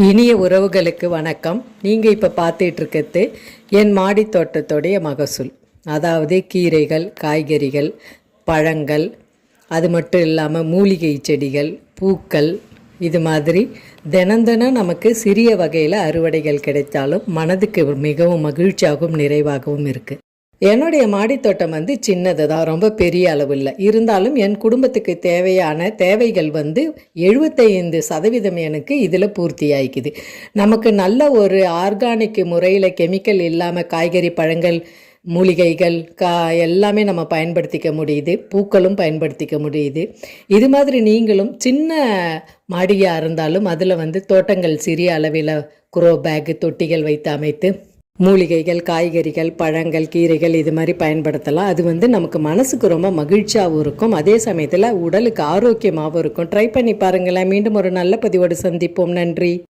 இனிய உறவுகளுக்கு வணக்கம். நீங்கள் இப்போ பார்த்துட்டு இருக்கிறது என் மாடி தோட்டத்தோடைய மகசூல். அதாவது கீரைகள், காய்கறிகள், பழங்கள், அது மட்டும் இல்லாமல் மூலிகை செடிகள், பூக்கள், இது மாதிரி தினம் நமக்கு சிறிய வகையில் அறுவடைகள் கிடைத்தாலும் மனதுக்கு மிகவும் மகிழ்ச்சியாகவும் நிறைவாகவும் இருக்குது. என்னுடைய மாடித்தோட்டம் சின்னது தான், ரொம்ப பெரிய அளவு இல்லை. இருந்தாலும் என் குடும்பத்துக்கு தேவையான தேவைகள் 75% எனக்கு இதில் பூர்த்தி ஆகிக்குது. நமக்கு நல்ல ஒரு ஆர்கானிக் முறையில் கெமிக்கல் இல்லாமல் காய்கறி, பழங்கள், மூலிகைகள், எல்லாமே நம்ம பயன்படுத்திக்க முடியுது. பூக்களும் பயன்படுத்திக்க முடியுது. இது மாதிரி நீங்களும் சின்ன மாடியாக இருந்தாலும் அதில் தோட்டங்கள் சிறிய அளவில் குரோ பேக், தொட்டிகள் வைத்து அமைத்து மூலிகைகள், காய்கறிகள், பழங்கள், கீரைகள் இது மாதிரி பயன்படுத்தலாம். அது நமக்கு மனசுக்கு ரொம்ப மகிழ்ச்சியாகவும் இருக்கும், அதே சமயத்தில் உடலுக்கு ஆரோக்கியமாகவும் இருக்கும். ட்ரை பண்ணி பாருங்களேன். மீண்டும் ஒரு நல்ல பதிவோடு சந்திப்போம். நன்றி.